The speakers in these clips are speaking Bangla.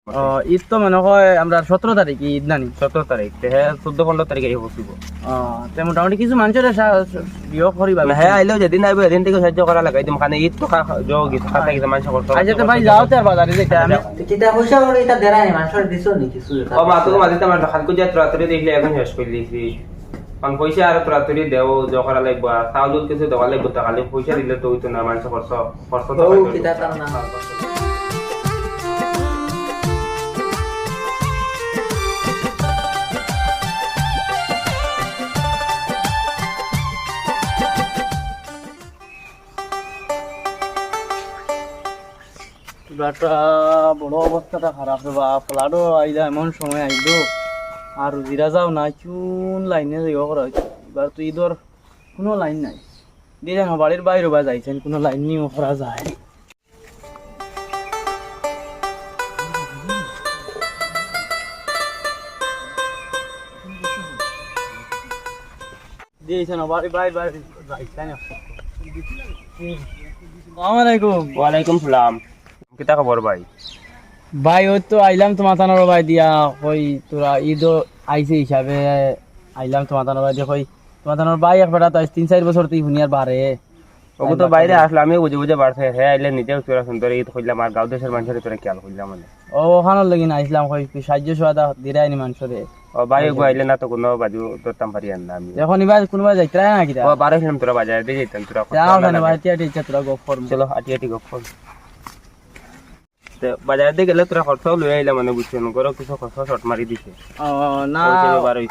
ঈদ তো মনে হয় আমরা 17 তারিখ ঈদ নানি 17 তারিখ হ্যাঁ 14-15 তারিখে এই বসিব। মোটামুটি কিছু মানুষের বিয়ে করিবা হ্যাঁ আইলেও যেদিন আইব এদিন থেকে সাহায্য করা লাগাই দিম খানে ঈদ তো খাতা গেছে মানুষ করতে আচ্ছা তো ভাই যাও তো আর বাজারে যেতে আমি কিতা পয়সা করে এটা দেরাই মানুষের দিছো নি কিছু ও মা তো মাঝে আমার খালকু যা রাত্রে দেখলে এখন শেষ করে দিয়েছি কারণ পয়সা আর রাত্রে দেও জ করা লাগবে চাউল কিছু দেওয়া লাগবে তো খালি পয়সা দিলে তো হইতো না মানুষ খরচ তো ও কিতা কাম না ফ্ল্যাটটা বড় অবস্থাটা খারাপ রে বা ফ্ল্যাটও আইলা এমন সময় আইলো আর রুজিরা যাও না চুন লাইনে যাইও করা হয়েছে এবার তো ঈদর কোনো লাইন নাই দিয়ে যেন বাড়ির বাইরে বা যাইছেন কোনো লাইন নিয়েও করা যায় দিয়েছেন বাড়ি বাইরে বাইরে যাইছেন আসসালামু আলাইকুম। ওয়ালাইকুম সালাম কিতা খবর ভাই? ভাই ওই তো আইলাম তোমার তানোর ভাই দিয়া কই তোরা ঈদও আইছে হিসাবে আইলাম তোমার তানোর ভাই দিয়া কই তোমার তানোর ভাই একবার তো 3-4 বছর তুই হুনিয়ার বারে ওগো তো বাইরে আসলে আমি বুঝে বুঝে বাড়ছে হ্যাঁ আইলে নিজেও তোরা সুন্দর ঈদ কইলাম আর গাঁও দেশের মানুষের তোরা খেয়াল কইলাম মানে ও ওখানোর লাগি না আইসলাম কই সাহায্য সহায়তা দিরাইনি মানুষরে ও ভাই গো আইলে না তো কোনো বাজু ধরতাম পারি না আমি এখন এবার কোনোবা যাইতে না কি ও বারো ছিলাম তোরা বাজারে দিয়ে যেতাম তোরা যাও কেন ভাই টিয়া টিয়া তোরা গপ করম চলো আটি আটি গপ কর বাজারে দিয়ে গেলে তোরা খরচাও লই আইলা মানে বুঝছেন গরো কিছু খরচা শর্ট মারি দিছে না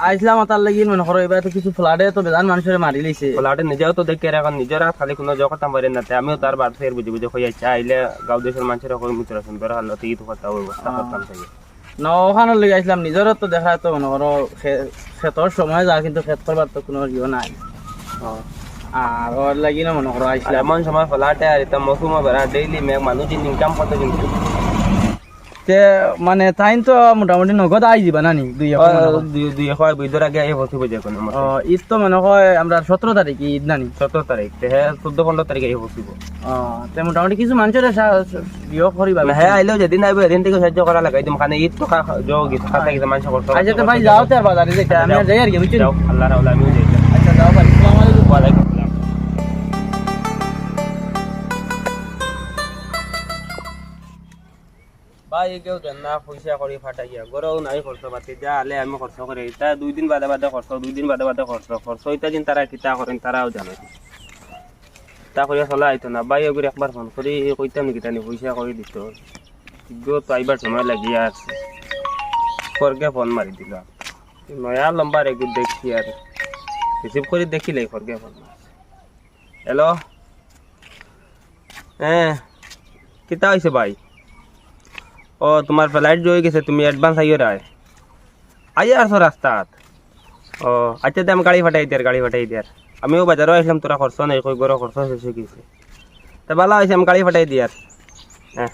আইসলাম তার লাগি মনে করো এবার তো কিছু ফ্লাডে তো বেজান মানুষের মারি লইছে ফ্লাডে নিজেও তো দেখে এখন নিজেরা খালি কোনো জগৎ করতাম পারি না আমিও তার বাড়ছে বুঝে বুঝে হয়ে যাচ্ছে আইলে গাঁও দেশের মানুষের কই মিত্র সুন্দর হালত ঈদ কথা ব্যবস্থা করতাম থাকে না ওখানে লেগে আসলাম নিজেরও তো দেখা তো মনে করো ক্ষেতর সময় যা কিন্তু ক্ষেত করবার তো কোনো ইয়ে নাই আর ওর লাগি না মনে করো আসলাম এমন সময় ফ্লাটে আর এটা মৌসুমে বেড়া ডেইলি মানুষ ইনকাম করতে কিন্তু তে মানে তাই তো মোটামুটি নগদ আই যাবা নানি দুই হয় বুঝর আগে এই বসে বুঝে কোনো ঈদ তো মনে হয় আমরা 17 তারিখ ঈদ নানি 17 তারিখ হ্যাঁ 14-15 তারিখে এই বসিব তে মোটামুটি কিছু মানুষের বিয়ে করিবা হ্যাঁ আইলেও যেদিন আইব এদিন থেকে সাহায্য করা লাগাই দিম খানে ঈদ তো খাতা গেছে মানুষ করতে আচ্ছা তো ভাই যাও তো আর বাজারে যেতে আমি আর যাই আর কি বুঝছেন আল্লাহ রাউলা আমিও যাই আচ্ছা যাও ভাই আসসালামু আলাইকুম। ওয়ালাইকুম সালাম ভাই কেউ দেন না পয়সা করে ফাটাইয়া গরও নাই খরচ পাতি যা আলে আমি খরচ করে এটা 2 দিন বাদে বাদে খরচ 2 দিন বাদে বাদে খরচ এটা দিন তারা কিতা করেন তারাও জানে তা করিয়া চলা আইতো না ভাই ওগুলো একবার ফোন করি কইতাম নাকি তানি পয়সা করে দিত গো তো আইবার সময় লাগিয়া আছে খরকে ফোন মারি দিল নয়া লম্বার এগুলো দেখছি আর রিসিভ করে দেখিলে খরকে ফোন হ্যালো হ্যাঁ কিতা হয়েছে ভাই ও তোমার ফ্লাইট জয়ে গেছে তুমি অ্যাডভান্স আইও আইয়া আসো রাস্তাত ও আচ্ছা আমি গাড়ি ফাটাই দিয়ার আমিও বাজারও আসলাম তোরা খরচ নেই কই গরো খরচ শেষ হয়ে গেছে তা ভালো হয়েছে আমি গাড়ি ফাটাই দিয়ার হ্যাঁ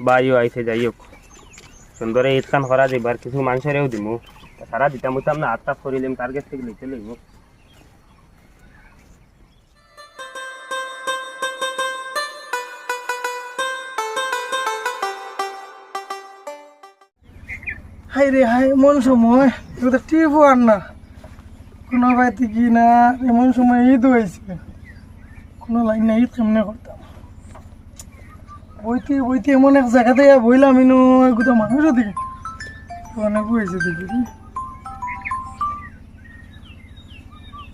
বাইও আইসে যাই হোক সুন্দর ঈদ খান করা যাইবার কিছু মানুষেরও দিমু সারা দিতাম বুঝতাম না হাত টাপ করিলাম তার কাছ থেকে লিখতে লইব হাই রে হাই এমন সময় এগুলো টিপও আর না কোনো বাড়িতে কি না এমন সময় ঈদ হয়েছে কোনো লাইন না ঈদ কেমনে করতাম বইতে বইতে এমন এক জায়গাতে বইলাম ইনো এগুলো মানুষও দেখি অনেক হয়েছে দেখি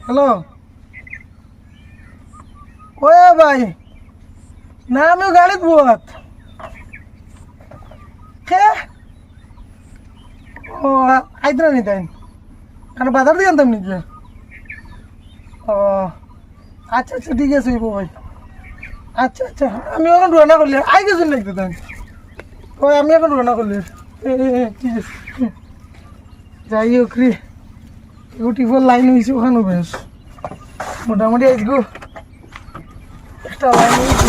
হ্যালো ও ভাই না আমিও গাড়িত বত কে ও আইতরা নি তাই কারণ বাজার দিয়ে আনতাম নাকি ও আচ্ছা আচ্ছা ঠিক আছে ভাই আচ্ছা আচ্ছা আমি এখন রওনা করলি আই গেছেন নাকি তাই ওই আমি এখন রওনা করলি ঠিক আছে যাই হোক রে টিফোর লাইন হয়েছে ওখানেও বেশ মোটামুটি আজগো একটা লাইন হয়েছে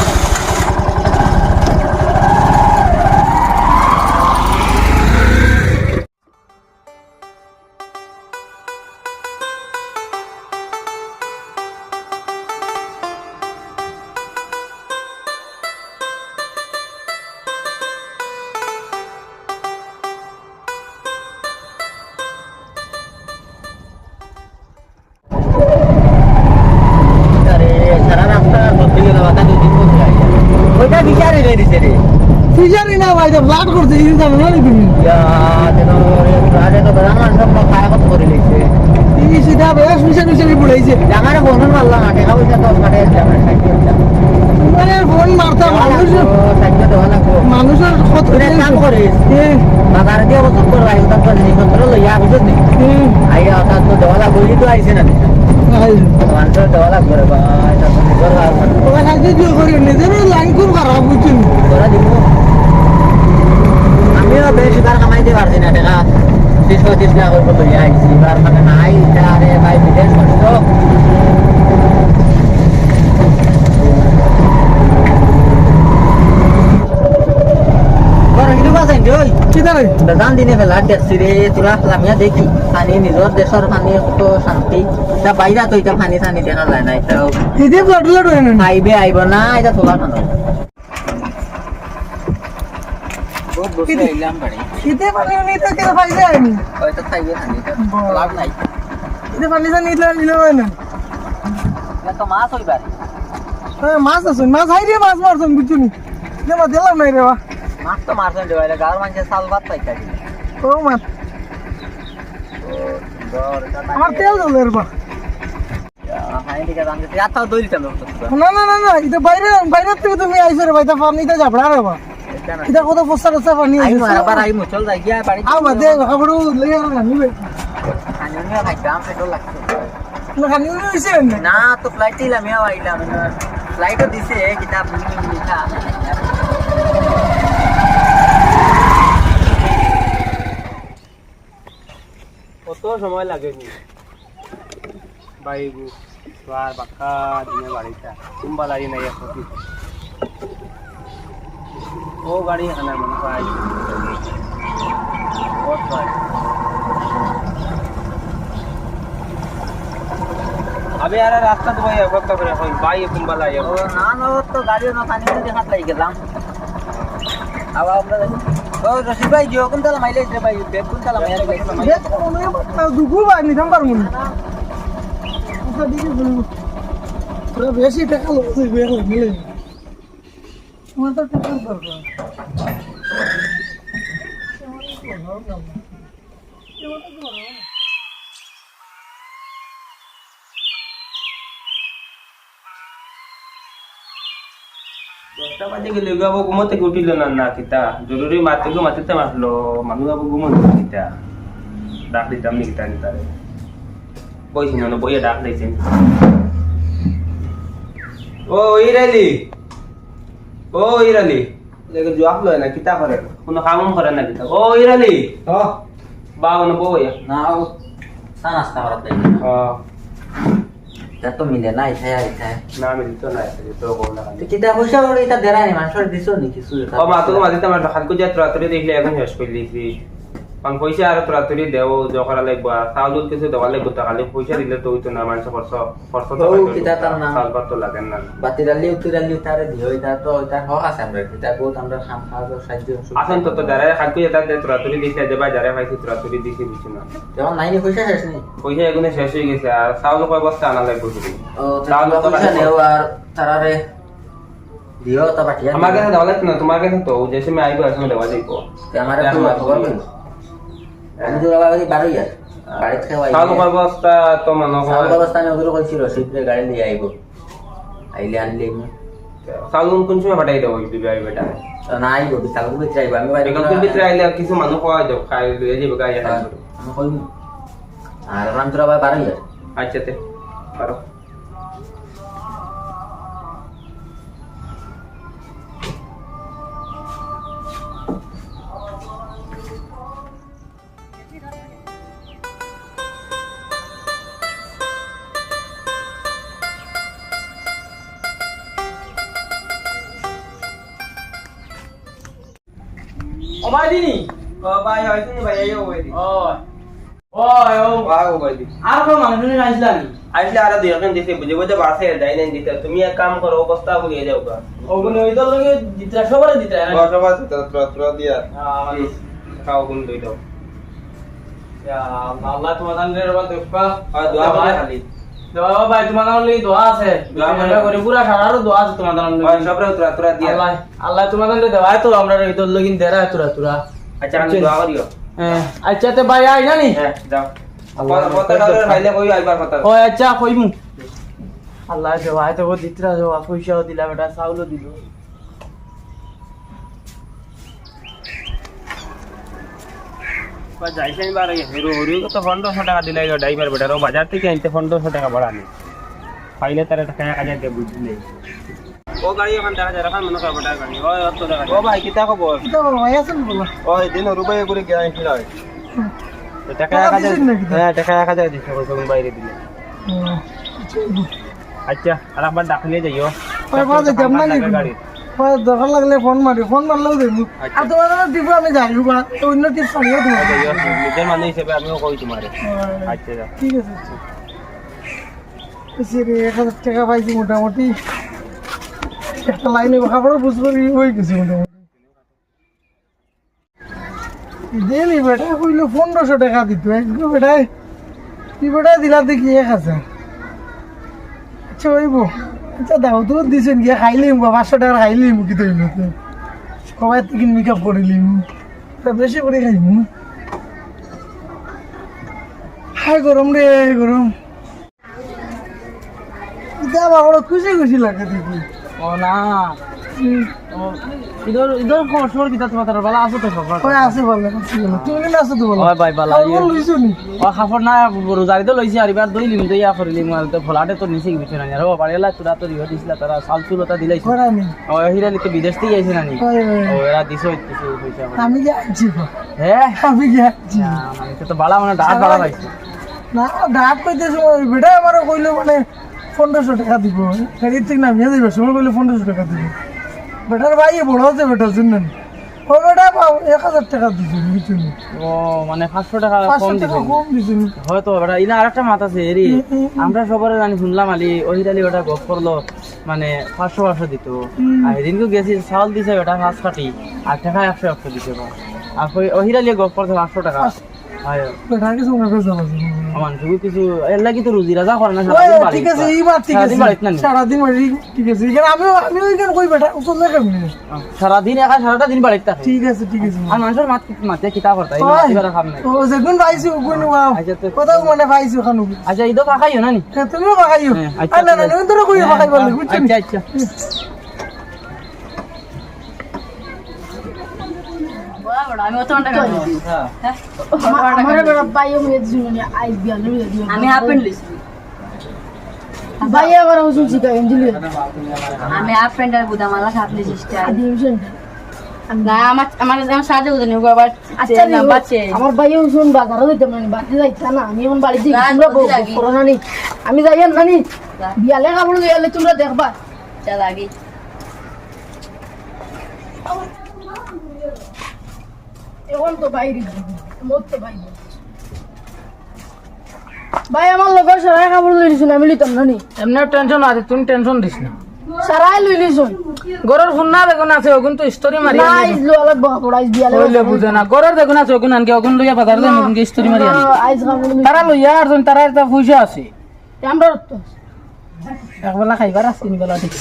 বিচারে গই দিছে রে ফিজারি না ভাই ব্লাড করতে এই জানো না তুমি ইয়া তেন রে আরে তো আমার সব খায় কত করে লিখছে এই সিধা বেশ মিশে পড়াইছে জামারে বন্ধন মারলাম আগে খাবো তো কাটে জামারে সাইকেল মানে ফোন মারতা সাইকেল দেওয়া লাগবো মানুষের কত কাম করিস বাজারে দিয়ে বছর করে আই ওটা তো জিনিসপত্র লইয়া বুঝছ নি আই ওটা তো দেওয়া লাগবো তো আইছে না মানুষের দেওয়া লাগবে রে ভাই এটা তো নিজের কাজ ওরা কাজে দিয়ে করে নিজের লাইন খুব খারাপ বুঝছেন তোরা দিব আমিও বেশি বার কামাইতে পারছি না টাকা 30-35 টাকা করে লইয়া আইছি এবার মানে নাই এটা আরে ভাই বিদেশ করছো দান দিনে ফেলা দেখছি রে তোরা লামিয়া দেখি পানি নিজের দেশের পানি কত শান্তি এটা বাইরা তো এটা পানি টানি দেখা যায় না এটাও এতে ব্লাড হয় না আইবে আইব না এটা তোলা খানো বহুত বসে এলাম বাড়ি এতে পানি নিতে কে ফাইদা হয়নি হয়তো খাইবে খানি লাভ নাই এতে পানি নিলে হয় না এটা তো মাছ হইবার হ্যাঁ মাছ আছে মাছ হাইরে মাছ মারছেন বুঝছনি দেবা দিলাম নাই রে বা মাছ তো মারছেন রে ভাই গাঁর মানুষের সাল ভাত পাইতা দিল ও মাছ আমার তেল জ্বলে রে বা হাই দিকে দাম দিতে আতাও দই দিতাম না এটা বাইরে থেকে তুমি আইছো রে ভাই তা পানিতে যাবড়া রে বা এটা কত ফসা পানি আই আছে মারা বার আই মুচল যাই গিয়া বাড়ি আবা দে খবর লইয়া নিবে খানি নিয়ে খাইতাম পেট্রোল লাগছে না খানি হইছে না তো ফ্লাইট দিলাম ইয়া আইলাম ফ্লাইটও দিছে কিতাব লিখা কত সময় লাগেনি বাইগু আর বাক্কা দিনে বাড়িটা কুম্বা লাগি নাই এখন ও গাড়ি এখানে মনে পাই আবে আর রাস্তা তো ভাই অপেক্ষা করে হয় ভাই কুম্বা লাগে ও না না তো গাড়িও না পানি দিয়ে হাত লাগি গেলাম আবার আমরা ও রশিদ ভাই জিও কোন তালা মাইলেজ রে ভাই বেব কোন তালা মাইলেজ দে তো মনে দুগু ভাই নিতাম পারমু না ওটা দিকে বলবো তোরা বেশি টাকা লইছিস বের মিলে তোমার তো টাকা দরকার দশটা বাজে গেলে আবু ঘুমো থেকে উঠিল না না কিতা জরুরি মাতিতে মারলো মানুষ আবু ঘুমো কিতা ডাক দিতাম নি কিতা নিতারে বইছি না বইয়ে ডাক দিয়েছেন ও ইরালি লেগে জবাব লয় না কিতা করে কোনো কাম করে না কিতা ও ইরালি বা কোনো বই না ও সানাস্তা করা তাই তা তো মিলে না ইথায় না আমি দিত না তো বল না তো কিতা পয়সা ওরে এটা দেরানি মানুষের দিছো নি কিছু ও মা তো মাঝে আমার হালকো যা ত্রাতরি দেখলে এখন শেষ করে দিয়েছি কারণ পয়সা আর ত্রাতরি দেও জখরা লাগবো চাউল কিছু দেওয়া লাগবো তা খালি পয়সা দিলে তো হইতো না মানুষ খরচ তো কিতা তার না চাউল তো লাগে না বাতিরালি উতিরালি তারে দিও এটা তো এটা হক আছে আমরা এটা বহুত আমরা খাম খাওয়া সাহায্য আসন তো যারা হালকো যেটা ত্রাতরি দিছে দেবা যারা পাইছে ত্রাতরি দিছে বুঝছো না যেমন নাইনি পয়সা শেষ নেই পয়সা এগুলো শেষ হয়ে গেছে আর চাউল কয় বস্তা আনা লাগবে শুধু ও তাহলে পয়সা নেও আর তারারে দিও তা বাটিয়া আমার কাছে দেওয়া লাগতো না তোমার কাছে তো যে সময় আইবো আসলে দেওয়া যাইবো আমারে তো খবর নেই আমি তো বাবা বারো ইয়ার গাড়ি খাওয়াই চাউল কয় বস্তা তো মনে সাউল হয় অবস্থা আমি ওগুলো কইছি রশিদরে গাড়ি নিয়ে আইবো আইলে আনলে চাউল কোন সময় পাঠাই দেবো বিবাহ বেটা না আইবো বিশালপুর ভিতরে আইবো আমি বাইরে বিকল্পের ভিতরে আইলে কিছু মানুষ খাওয়া যাবে খাই লইয়া যাবে গাড়ি আমি কইম আর রামচুরা বাবা বারো ইয়ার আচ্ছা তে পারো ও ভাই দিনি ও ভাই হইছে নি ভাই আইও ভাই ও ও বাও ভাই আর কোন মানুষ নিয়ে আইছিলা নি আইলে আর দুই এখন দিতে বুঝে বুঝে বাসে যাই নাই দিতে তুমি এক কাম করো অবস্থা করিয়ে যাও গা ওগুলো ওই দল লগে দিতরা সবারে দিতরা বসবাস ত্র দিয়া খাও কোন দই দাও ইয়া আল্লাহ তোমার দানের বাদ দেখবা আর দোয়া করে খালি দেওয়া ভাই তোমাদের লাগি দোয়া আছে দোয়া মানে? করে পুরা সারারও দোয়া আছে তোমাদের লাগি ওই সবরে তোরা দিয়া আল্লাহ আল্লাহ তোমাদের দেওয়া তো আমরা ঈদর লগিন দেরা তোরা আচ্ছা আমি দোয়া করিও আচ্ছা তে ভাই আই জানি হ্যাঁ যাও কথা খাইলে কই আইবার কথা ও আচ্ছা কইমু আল্লাহ দেওয়া তো দিতরা দেওয়া পয়সাও দিলা বেটা চাউলও দিল যাইছেন বার হেরো হরি তো 1500 টাকা দিলাই ড্রাইভার বেটার বাজার থেকে আনতে 1500 টাকা ভাড়া নি পাইলে তারা টাকা 1000 দিয়ে বুঝলি ও গাড়ি ওখান দেখা যায় রাখান মনে কর বেটার গাড়ি ওই অত টাকা ও ভাই কিতা খবর তো ভাই আছেন বলো ওই দিন রুবাই করে গ্যারান্টি লয় তো টাকা টাকা 1000 দিছেন নাকি? হ্যাঁ টাকা 1000 দিছে কোন বাইরে দিলে আচ্ছা আর একবার ডাকলে যাইও ওই বাদ দে কেমন নাকি গাড়ি ওই দরকার লাগলে ফোন মারলেও দেবো আর তোমার দিব আমি যাই বা অন্য টিপস আনিও তোমার যাইও নিজের মানুষ হিসেবে আমিও কই তোমারে আচ্ছা যা ঠিক আছে আচ্ছা রে 1000 টাকা পাইছি মোটামুটি একটা লাইনে খাবার বুঝবো হয়ে গেছে মোটামুটি দিলি বেটা কইলো 1500 টাকা দিত একদম বেটাই কি বেটা দিলা দেখি 1000 আচ্ছা ওইব আচ্ছা দাও তো দিছেন গিয়ে খাইলিম 500 টাকা খাইলিম কি তো হইলো সবাই থেকে মেকআপ করিলিম বেশি করে খাইম হাই গরম রে গরম ইদা বাবা খুশি লাগে দেখি ও না ইদর খবর কিতা তোমাদের ভালো আছো তো খবর ওই আছে বলে তুমি কেন আছো তো বলো ওই ভাই ভালো খবর লইছো নি ও খবর না রোজারি তো লইছি আর এবার দইলিম দইয়া করিলিম আর তো ফলাটে তো নিচে কিছু না আর ও বাড়িলা তোরা তো রিও দিছিলা তারা সাল চুলতা দিলাইছ করানি ও হিরালি তো বিদেশ থেকে আইছে নানি ওই ও এরা দিছো কিছু পয়সা আমি যাচ্ছি হ্যাঁ আমি যাচ্ছি মানে তো বালা মানে ডাক বালা পাইছে না ডাক কইতেছে ওই বেটা আমার কইলো মানে 1500 টাকা দিব গাড়ি থেকে নামিয়ে দিবে সময় কইলো 1500 টাকা দিব বেটার ভাই বড় আছে বেটার জন্য ও বেটা 1000 টাকা দিছে কিছু না ও মানে 500 টাকা কম 500 টাকা দিছে কম দিছে হয়তো বেটা ইনা আরেকটা মাথা আছে এরি আমরা সবার জানি শুনলাম আলি ওহিরালি ওটা গপ করলো মানে 500 দিত আর এদিনকে গেছি চাউল দিছে বেটা 5 কাটি আর টাকা 100 দিছে আর ওহিরালি গপ করতে 500 টাকা হয় বেটা কিছু মনে করছ না আমার কিছু এর লাগি তো রুজি রাজা করে না ঠিক আছে এইবার ঠিক আছে সারাদিন বাড়ি ঠিক আছে এখানে আমি ওইখানে কই বেটা চলে কেমনে সারাদিন সারাটা দিন বাড়িতে থাকে ঠিক আছে আর মানুষের মাতে কিতা করতে এবার খাম নাই ও যেগুন পাইছি ওগুন কোথাও মানে পাইছি খানু আচ্ছা ইদো কাকাইও না নি তুমিও পাকাইও আচ্ছা, আর না না তুমি তো কই পাকাই বললি বুঝছো আচ্ছা আচ্ছা আমি অত টাকা আমার বড় ভাই হয়ে দিছুনি আইস বিয়ালে দিও আমি হাফ প্যান্ট লইছি ভাই আবার ওজন শিখাই দিলি আমি হাফ প্যান্ট আর বুদামালা হাফ লইছি স্টাইল দিছুন না আমার সাজে উদনি আবার আচ্ছা না বাচ্চা আমার ভাই ওজন বাজারে হইতে মানে বাড়ি যাইতা না আমি এখন বাড়ি যাই তোমরা করোনা নি আমি যাই না নি বিয়ালে কাপড় লইলে তোমরা দেখবা চল আগে এখন তো বাইরে মরতে বাইরে ভাই আমার লগর সারাই কাপড় লই দিছুন আমি লিতাম না নি এমনি টেনশন আছে তুমি টেনশন দিস না সারাই লই দিছুন গরর ফুন্না দেখুন আছে ওগুন তো স্টোরি মারি না আইজ লো আলাদ বহা পড়াইজ বিয়ালে হইলে বুঝে না গরর দেখুন আছে ওগুন আনকে ওগুন লইয়া বাজার দেন ওগুন স্টোরি মারি আনি আইজ কাপড় তারা লইয়া আর জন তারা একটা পয়সা আছে আমরা তো একবেলা খাইবার আছে তিন বেলা ঠিক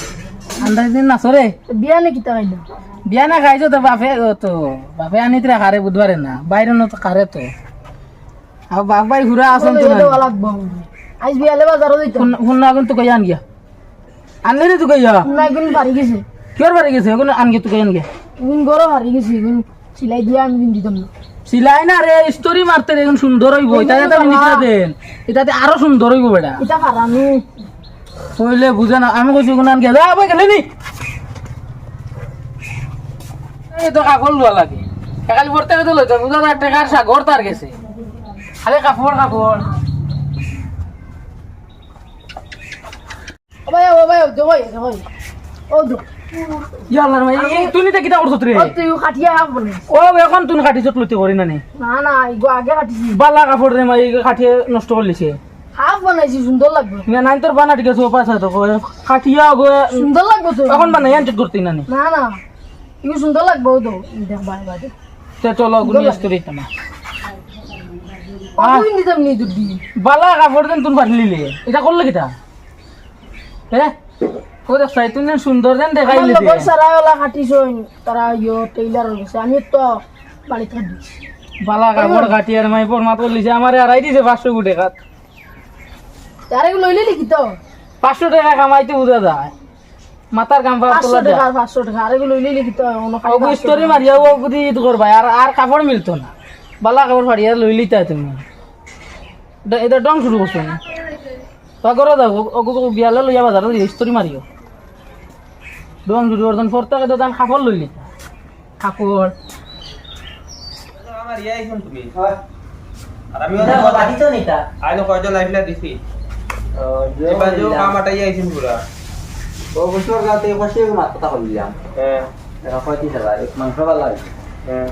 আন্দাজ দিন না সরে বিয়া নে কিতা খাইলা বিয়া না খাইছো তো বাপে আনিতে খারে বুধবারে না বাইরে তো খারে তো আর বাপ ভাই ঘুরা আসেন তো লো আলাদ বহা আইজ বিয়ালে বাজারও দিতাম ফুন্না আগুন তো কইয়া আন গিয়া আনলে রে তো কইয়া না গুন বাড়ি গেছে কিয়র বাড়ি গেছে ওগুন আন গিয়া তো কইয়া আন গিয়া গুন গরো হারি গেছে গুন সিলাই দিয়া আমি দিতাম না সিলাই না রে স্টোরি মারতে রে সুন্দর হইব এটাতে তো নিতে দেন এটাতে আরো সুন্দর হইব বেটা এটা হারানো কইলে বুঝে না আমি কইছি কোন আন গিয়া যা ভাই গেলে নি এই তো কাপড় লওয়া লাগে একালি পড়তে তো লইতে বুঝা না টাকার সাগর তার গেছে খালি কাপড় ও ভাই দো ভাই ও দো ইয়াল্লার ভাই এই তুই নিতে কিটা করছ রে ও তুই খাটিয়া বলে ও এখন তুই কাটি চকলতি করি না নি না না ইগো আগে কাটিছি বালা কাপড় রে মাই কাটিয়ে নষ্ট করলিছে হাফ বানাইছি সুন্দর লাগবে না নাই তোর বানা ঠিক আছে পাছা তো কাটিয়া গো সুন্দর লাগবে তো এখন বানাই আনতে করতে না নি না না ইগো সুন্দর লাগবে তো দেখ বাই বাই তে চলো গুনি স্টোরি তোমা কতদিন দিতাম নি দুটি বালা কাপড় দেন তুমি পারলিলে এটা করলে কিটা হ্যাঁ কই দেখাই তুমি সুন্দর দেন দেখাইলে আমার লগর সারাওয়ালা কাটিছইন তারা ইয়ো টেইলার গেছে আমি তো বাড়িতে দিছি বালা কাপড় কাটি আর মাই পর মাত লিছে আমারে আড়াই দিছে 500 কোটি টাকা তারে লইলে লিখি তো 500 টাকা কামাইতে বুঝা যায় মাথার কাম পাওয়া 500 টাকা 500 টাকা আরে লইলে লিখি তো অন্য ওগু স্টোরি মারিয়া ও গুদি ঈদ করবা আর আর কাপড় মিলতো না বালা কাপড় ফাড়িয়া লই লিতা তুমি এটা ডং শুরু করছো না তা করো দাও ওগু বিয়ালে লইয়া বাজার স্টোরি মারিও ডং শুরু করতন ফরতাকে তো দান কাপড় লই লিতা কাপড় আমার ইয়া আইছুন তুমি আর আমি এটা বাড়িতে নিতা আইনো কয়জন লাইফলা দিছি এবার যে কাম আটাই আইছুন পুরা ও বছর গাতে কষে মাত্র কথা বললাম হ্যাঁ এটা 35,000 এক মাংস বালা হ্যাঁ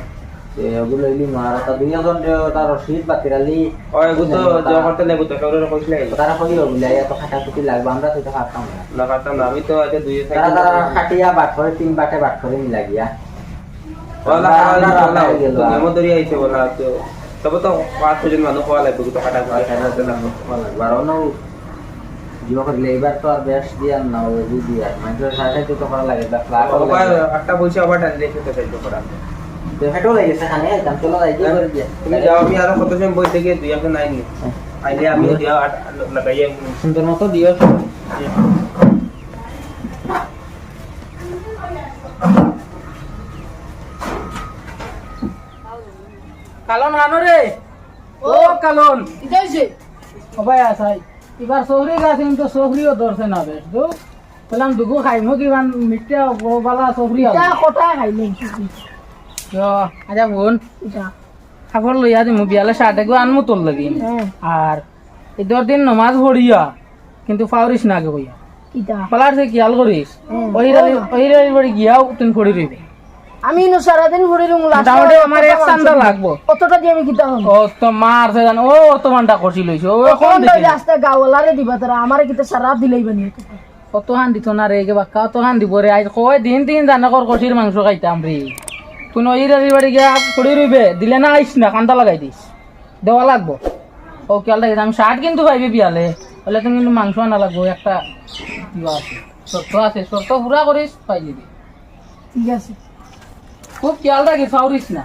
ওগুলো ইলি মারা তা দুইজন তার রশিদ বাতিরালি ওই গুতো যে করতে নেব তো কাউরে কইছিলে তারা কই ওগুলো এত খাটাখুটি লাগবে আমরা তো খাতাম না না কাটতাম না আমি তো আজ দুই তারা তারা খাটিয়া বাট করে 3 বাটে বাট করে নি লাগিয়া ওলা নেমো দরি আইছে বলা তো তবে তো 5 জন মানুষ কোয়া লাগবে তো কাটা কোয়া খাইতে লাগবে বারোনো জীব করলে এবার তো আর বেশ দিয়া না ওই দিয়া মানুষের সাথে তো করা লাগে একটা পয়সা আবার টান রেখে তো চাইতো করা হেটো লাগেছে খানে একদম চলো যাইতে করে দিয়া তুমি যাও আমি আরো কত সময় বই থেকে দুই এখন নাই নি আইলে আমি দিয়া লাগাইয়া সুন্দর মতো দিও কালন আনো রে ও কালন ইতাইছে ও ভাই আসাই এবার সহরি গাছ তো সহরিও ধরছে না বেশ তো বললাম দুগো খাইমো কিমান মিষ্টা বালা সহরি এটা কটা খাইলেন আচ্ছা বোন এটা কাপড় লইয়া দিমু বিয়ালে শার্টে গো আনমু তোর লাগি হ্যাঁ আর ঈদের দিন নমাজ পড়িয়া কিন্তু ফাউরিস না গে কইয়া কিটা পালার সে খেয়াল করিস হ্যাঁ। ওইরালি বাড়ি গিয়াও তুমি পড়ি রইবে আমি নো সারাদিন ঘুরে রুম মোটামুটি আমার এক চান্দা লাগবো কতটা দিয়ে আমি কিটা হম ও তো মার সে জান ও বর্তমানটা করছি লইছে ও কোন কোন দেখি রাস্তা গাওয়ালারে দিবা তারা আমারে কিটা সারা দিলেই বানিয়ে কত হান দিত না রে গে বাক্কা কত হান দিব রে আজ কয় দিন দিন জানা কর কষির মাংস খাইতাম রে তুই ওইরালি বাড়ি গিয়া পড়ি রইবে দিলে না আইস না কান্দা লাগাই দিস দেওয়া লাগবো ও খেয়াল রাখিস আমি শার্ট কিন্তু পাইবি বিয়ালে বলে তুমি কিন্তু মাংস আনা লাগবো একটা কিবা আছে শর্ত আছে শর্ত পুরা করিস পাই দিবি ঠিক আছে খুব খেয়াল রাখিস ফাউরিস না